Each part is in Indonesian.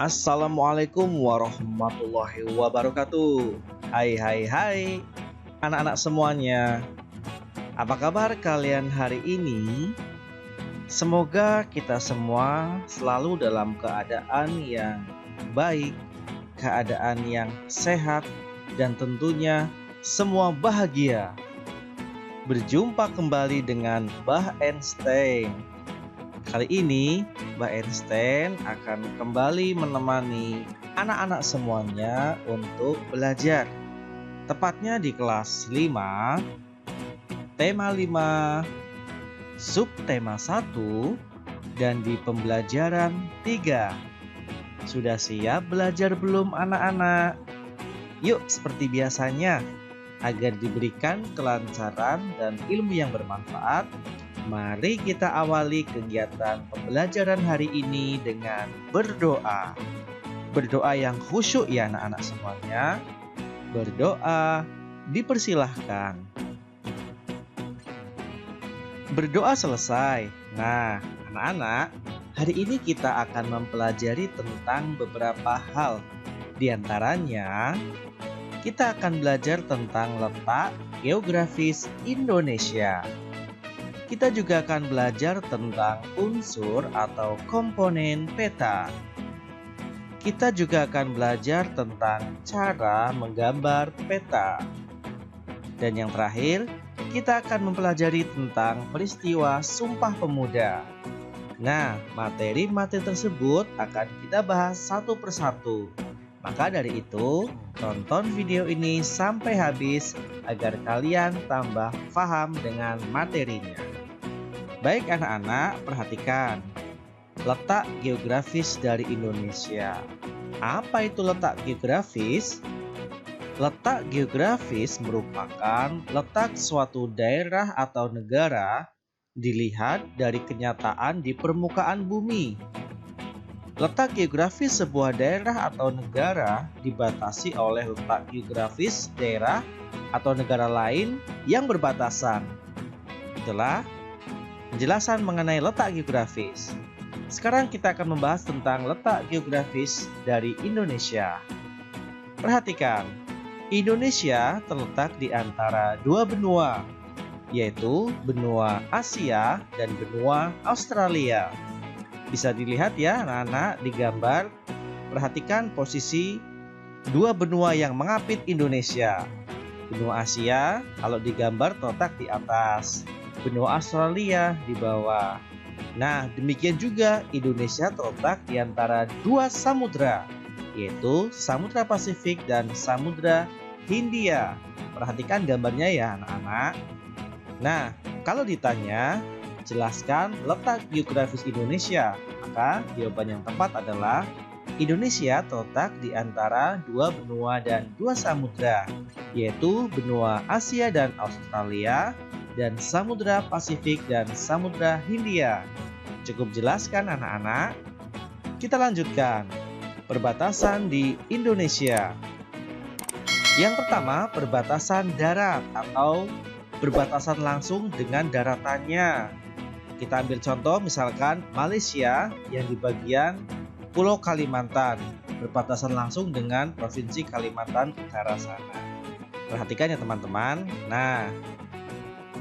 Assalamualaikum warahmatullahi wabarakatuh. Hai anak-anak semuanya. Apa kabar kalian hari ini? Semoga kita semua selalu dalam keadaan yang baik, keadaan yang sehat, dan tentunya semua bahagia. Berjumpa kembali dengan Mbah Einstein. Kali ini Mbah Einstein akan kembali menemani anak-anak semuanya untuk belajar. Tepatnya di kelas 5, tema 5, subtema 1, dan di pembelajaran 3. Sudah siap belajar belum anak-anak? Yuk, seperti biasanya, agar diberikan kelancaran dan ilmu yang bermanfaat, mari kita awali kegiatan pembelajaran hari ini dengan berdoa. Berdoa yang khusyuk ya anak-anak semuanya. Berdoa dipersilahkan. Berdoa selesai. Nah, anak-anak, hari ini kita akan mempelajari tentang beberapa hal. Di antaranya, kita akan belajar tentang letak geografis Indonesia. Kita juga akan belajar tentang unsur atau komponen peta. Kita juga akan belajar tentang cara menggambar peta. Dan yang terakhir, kita akan mempelajari tentang peristiwa Sumpah Pemuda. Nah, materi-materi tersebut akan kita bahas satu persatu. Maka dari itu, tonton video ini sampai habis agar kalian tambah paham dengan materinya. Baik anak-anak, perhatikan. Letak geografis dari Indonesia. Apa itu letak geografis? Letak geografis merupakan letak suatu daerah atau negara dilihat dari kenyataan di permukaan bumi. Letak geografis sebuah daerah atau negara dibatasi oleh letak geografis daerah atau negara lain yang berbatasan. Itulah penjelasan mengenai letak geografis. Sekarang kita akan membahas tentang letak geografis dari Indonesia. Perhatikan, Indonesia terletak di antara dua benua, yaitu benua Asia dan benua Australia. Bisa dilihat ya anak-anak di gambar. Perhatikan posisi dua benua yang mengapit Indonesia. Benua Asia kalau digambar terletak di atas, benua Australia di bawah. Nah, demikian juga Indonesia terletak di antara dua samudra, yaitu Samudra Pasifik dan Samudra Hindia. Perhatikan gambarnya ya anak-anak. Nah, kalau ditanya, jelaskan letak geografis Indonesia, maka jawaban yang tepat adalah Indonesia terletak di antara dua benua dan dua samudra, yaitu benua Asia dan Australia, dan Samudra Pasifik dan Samudra Hindia. Cukup jelaskan anak-anak? Kita lanjutkan. Perbatasan di Indonesia. Yang pertama, perbatasan darat atau berbatasan langsung dengan daratannya. Kita ambil contoh misalkan Malaysia yang di bagian Pulau Kalimantan, berbatasan langsung dengan Provinsi Kalimantan Utara sana. Perhatikan ya teman-teman. Nah,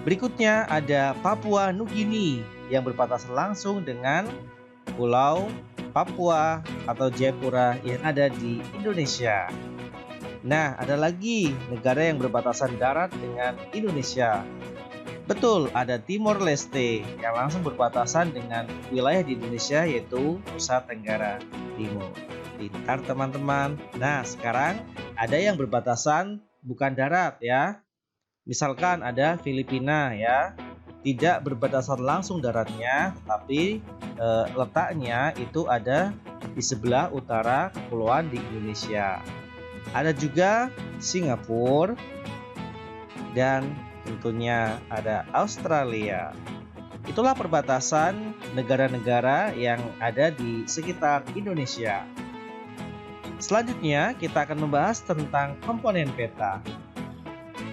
berikutnya ada Papua Nugini yang berbatasan langsung dengan Pulau Papua atau Jayapura yang ada di Indonesia. Nah, ada lagi negara yang berbatasan darat dengan Indonesia. Betul, ada Timor Leste yang langsung berbatasan dengan wilayah di Indonesia yaitu Nusa Tenggara Timur. Pintar teman-teman. Nah, sekarang ada yang berbatasan bukan darat ya. Misalkan ada Filipina ya, tidak berbatasan langsung daratnya, tapi letaknya itu ada di sebelah utara kepulauan di Indonesia. Ada juga Singapura dan tentunya ada Australia. Itulah perbatasan negara-negara yang ada di sekitar Indonesia. Selanjutnya kita akan membahas tentang komponen peta.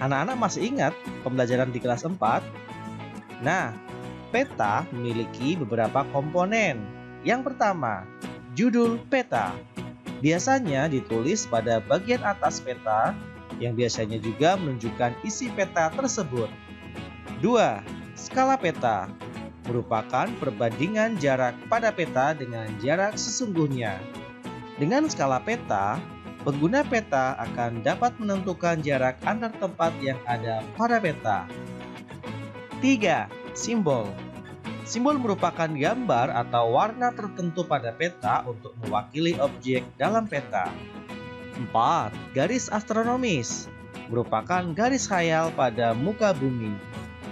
Anak-anak masih ingat pembelajaran di kelas 4? Nah, peta memiliki beberapa komponen. Yang pertama, judul peta. Biasanya ditulis pada bagian atas peta yang biasanya juga menunjukkan isi peta tersebut. 2. Skala peta merupakan perbandingan jarak pada peta dengan jarak sesungguhnya. Dengan skala peta, pengguna peta akan dapat menentukan jarak antar tempat yang ada pada peta. 3. Simbol. Simbol merupakan gambar atau warna tertentu pada peta untuk mewakili objek dalam peta. 4. Garis astronomis merupakan garis khayal pada muka bumi.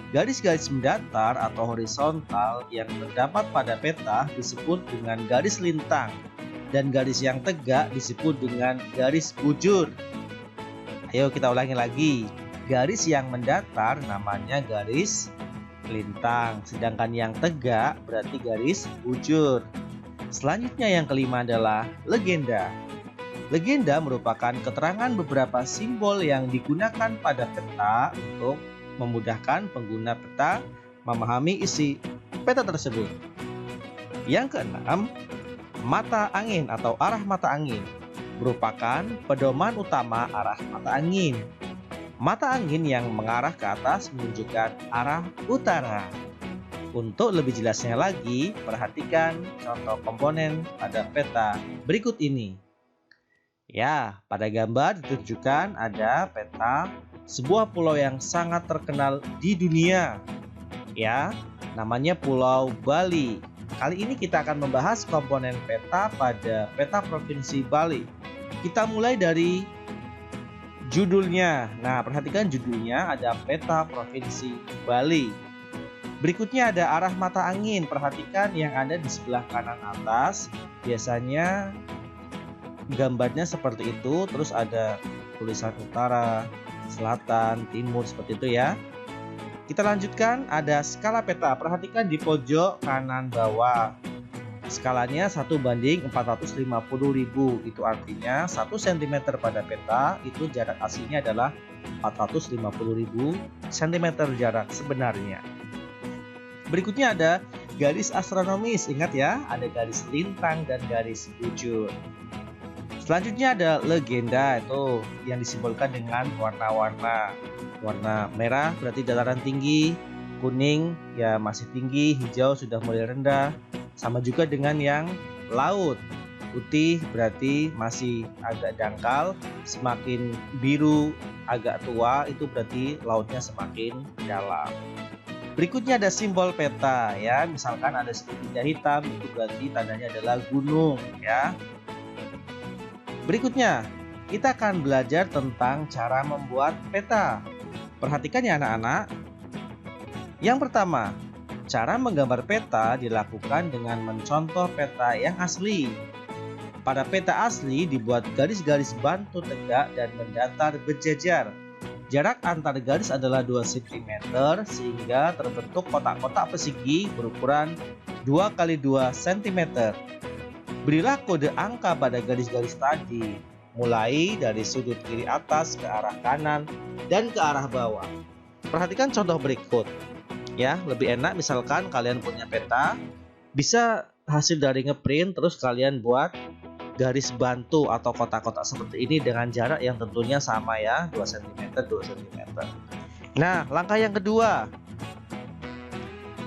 Garis-garis mendatar atau horizontal yang terdapat pada peta disebut dengan garis lintang, dan garis yang tegak disebut dengan garis bujur. Ayo kita ulangi lagi. Garis yang mendatar namanya garis lintang, sedangkan yang tegak berarti garis bujur. Selanjutnya yang kelima adalah legenda. Legenda merupakan keterangan beberapa simbol yang digunakan pada peta untuk memudahkan pengguna peta memahami isi peta tersebut. Yang keenam, mata angin atau arah mata angin merupakan pedoman utama arah mata angin. Mata angin yang mengarah ke atas menunjukkan arah utara. Untuk lebih jelasnya lagi, perhatikan contoh komponen pada peta berikut ini. Ya, pada gambar ditunjukkan ada peta sebuah pulau yang sangat terkenal di dunia. Ya, namanya Pulau Bali. Kali ini kita akan membahas komponen peta pada peta Provinsi Bali. Kita mulai dari judulnya. Nah, perhatikan judulnya ada peta Provinsi Bali. Berikutnya ada arah mata angin. Perhatikan yang ada di sebelah kanan atas. Biasanya gambarnya seperti itu. Terus ada tulisan utara, selatan, timur seperti itu ya. Kita lanjutkan, ada skala peta. Perhatikan di pojok kanan bawah. Skalanya 1:450.000. Itu artinya 1 cm pada peta itu jarak aslinya adalah 450.000 cm jarak sebenarnya. Berikutnya ada garis astronomis. Ingat ya, ada garis lintang dan garis bujur. Selanjutnya ada legenda, itu yang disimbolkan dengan warna-warna. Warna merah berarti dataran tinggi, kuning ya masih tinggi, hijau sudah mulai rendah. Sama juga dengan yang laut. Putih berarti masih agak dangkal, semakin biru agak tua itu berarti lautnya semakin dalam. Berikutnya ada simbol peta ya, misalkan ada segitiga hitam itu berarti tandanya adalah gunung ya. Berikutnya, kita akan belajar tentang cara membuat peta. Perhatikan ya anak-anak. Yang pertama, cara menggambar peta dilakukan dengan mencontoh peta yang asli. Pada peta asli dibuat garis-garis bantu tegak dan mendatar berjejer. Jarak antar garis adalah 2 cm sehingga terbentuk kotak-kotak persegi berukuran 2 x 2 cm. Berilah kode angka pada garis-garis tadi, mulai dari sudut kiri atas ke arah kanan dan ke arah bawah. Perhatikan contoh berikut. Ya, lebih enak misalkan kalian punya peta, bisa hasil dari ngeprint terus kalian buat garis bantu atau kotak-kotak seperti ini dengan jarak yang tentunya sama ya, 2 cm 2 cm. Nah, langkah yang kedua,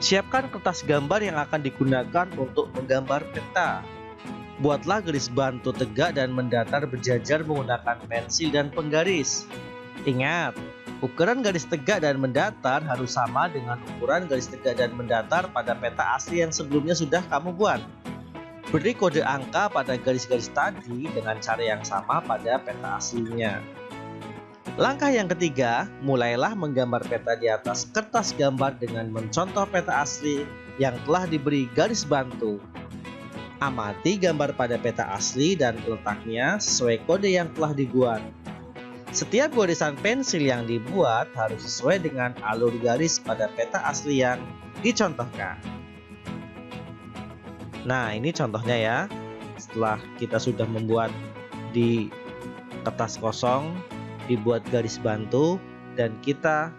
siapkan kertas gambar yang akan digunakan untuk menggambar peta. Buatlah garis bantu tegak dan mendatar berjajar menggunakan pensil dan penggaris. Ingat, ukuran garis tegak dan mendatar harus sama dengan ukuran garis tegak dan mendatar pada peta asli yang sebelumnya sudah kamu buat. Beri kode angka pada garis-garis tadi dengan cara yang sama pada peta aslinya. Langkah yang ketiga, mulailah menggambar peta di atas kertas gambar dengan mencontoh peta asli yang telah diberi garis bantu. Amati gambar pada peta asli dan letaknya sesuai kode yang telah dibuat. Setiap goresan pensil yang dibuat harus sesuai dengan alur garis pada peta asli yang dicontohkan. Nah, ini contohnya ya. Setelah kita sudah membuat di kertas kosong, dibuat garis bantu, dan kita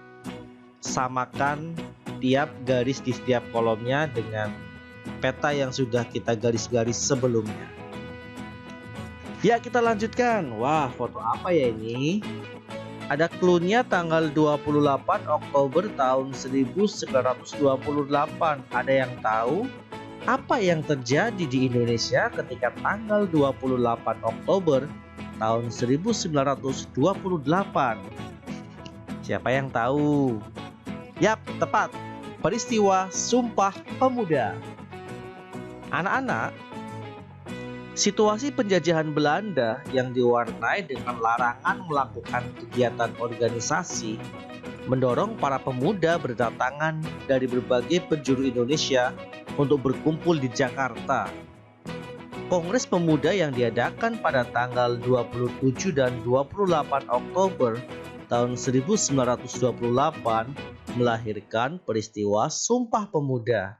samakan tiap garis di setiap kolomnya dengan peta yang sudah kita garis-garis sebelumnya. Ya, kita lanjutkan. Wah, foto apa ya ini? Ada clue-nya tanggal 28 Oktober tahun 1928. Ada yang tahu apa yang terjadi di Indonesia ketika tanggal 28 Oktober tahun 1928? Siapa yang tahu? Yap, tepat. Peristiwa Sumpah Pemuda. Anak-anak, situasi penjajahan Belanda yang diwarnai dengan larangan melakukan kegiatan organisasi mendorong para pemuda berdatangan dari berbagai penjuru Indonesia untuk berkumpul di Jakarta. Kongres Pemuda yang diadakan pada tanggal 27 dan 28 Oktober tahun 1928 melahirkan peristiwa Sumpah Pemuda.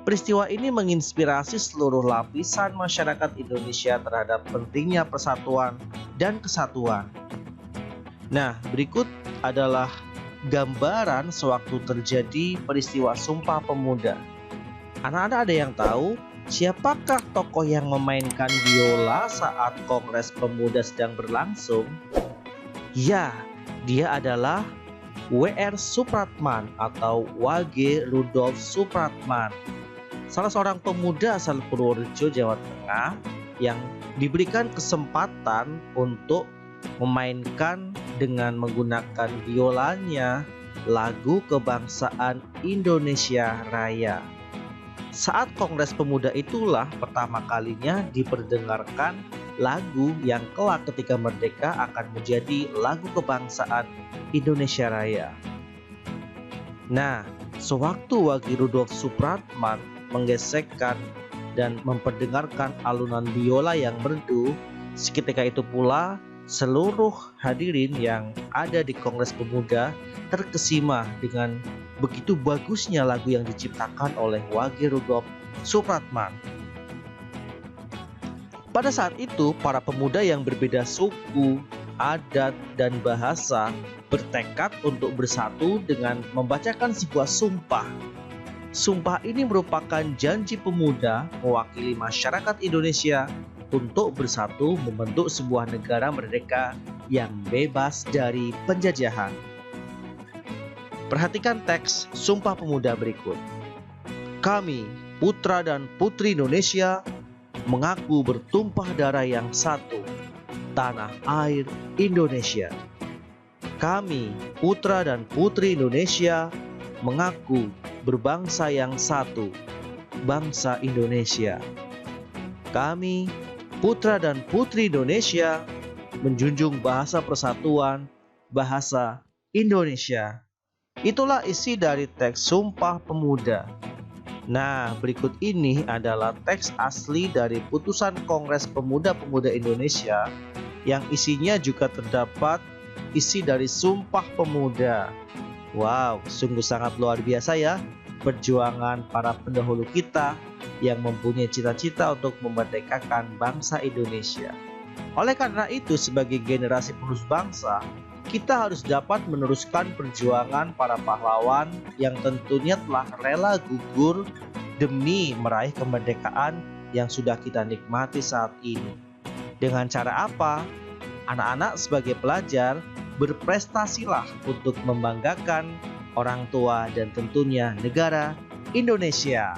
Peristiwa ini menginspirasi seluruh lapisan masyarakat Indonesia terhadap pentingnya persatuan dan kesatuan. Nah, berikut adalah gambaran sewaktu terjadi peristiwa Sumpah Pemuda. Anak-anak ada yang tahu siapakah tokoh yang memainkan biola saat Kongres Pemuda sedang berlangsung? Ya, dia adalah W.R. Supratman atau W.G. Rudolf Supratman. Salah seorang pemuda asal Purworejo, Jawa Tengah yang diberikan kesempatan untuk memainkan dengan menggunakan biolanya lagu kebangsaan Indonesia Raya. Saat Kongres Pemuda itulah pertama kalinya diperdengarkan lagu yang kelak ketika merdeka akan menjadi lagu kebangsaan Indonesia Raya. Nah, sewaktu W.G. Rudolf Supratman menggesekkan dan memperdengarkan alunan biola yang merdu, seketika itu pula seluruh hadirin yang ada di Kongres Pemuda terkesima dengan begitu bagusnya lagu yang diciptakan oleh W.G. Rudolf Supratman. Pada saat itu, para pemuda yang berbeda suku, adat, dan bahasa bertekad untuk bersatu dengan membacakan sebuah sumpah. Sumpah ini merupakan janji pemuda mewakili masyarakat Indonesia untuk bersatu membentuk sebuah negara merdeka yang bebas dari penjajahan. Perhatikan teks Sumpah Pemuda berikut. Kami, putra dan putri Indonesia, mengaku bertumpah darah yang satu, tanah air Indonesia. Kami, putra dan putri Indonesia, mengaku berbangsa yang satu, bangsa Indonesia. Kami, putra dan putri Indonesia, menjunjung bahasa persatuan, bahasa Indonesia. Itulah isi dari teks Sumpah Pemuda. Nah, berikut ini adalah teks asli dari putusan Kongres Pemuda-Pemuda Indonesia yang isinya juga terdapat isi dari Sumpah Pemuda. Wow, sungguh sangat luar biasa ya perjuangan para pendahulu kita yang mempunyai cita-cita untuk memerdekakan bangsa Indonesia. Oleh karena itu, sebagai generasi penerus bangsa, kita harus dapat meneruskan perjuangan para pahlawan yang tentunya telah rela gugur demi meraih kemerdekaan yang sudah kita nikmati saat ini. Dengan cara apa? Anak-anak sebagai pelajar berprestasilah untuk membanggakan orang tua dan tentunya negara Indonesia.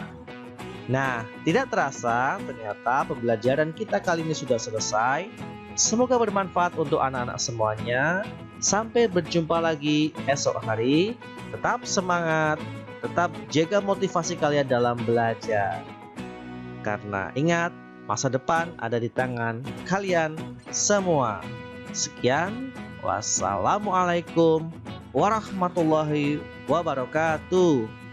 Nah, tidak terasa ternyata pembelajaran kita kali ini sudah selesai. Semoga bermanfaat untuk anak-anak semuanya. Sampai berjumpa lagi esok hari. Tetap semangat, tetap jaga motivasi kalian dalam belajar. Karena ingat, masa depan ada di tangan kalian semua. Sekian, wassalamualaikum warahmatullahi wabarakatuh.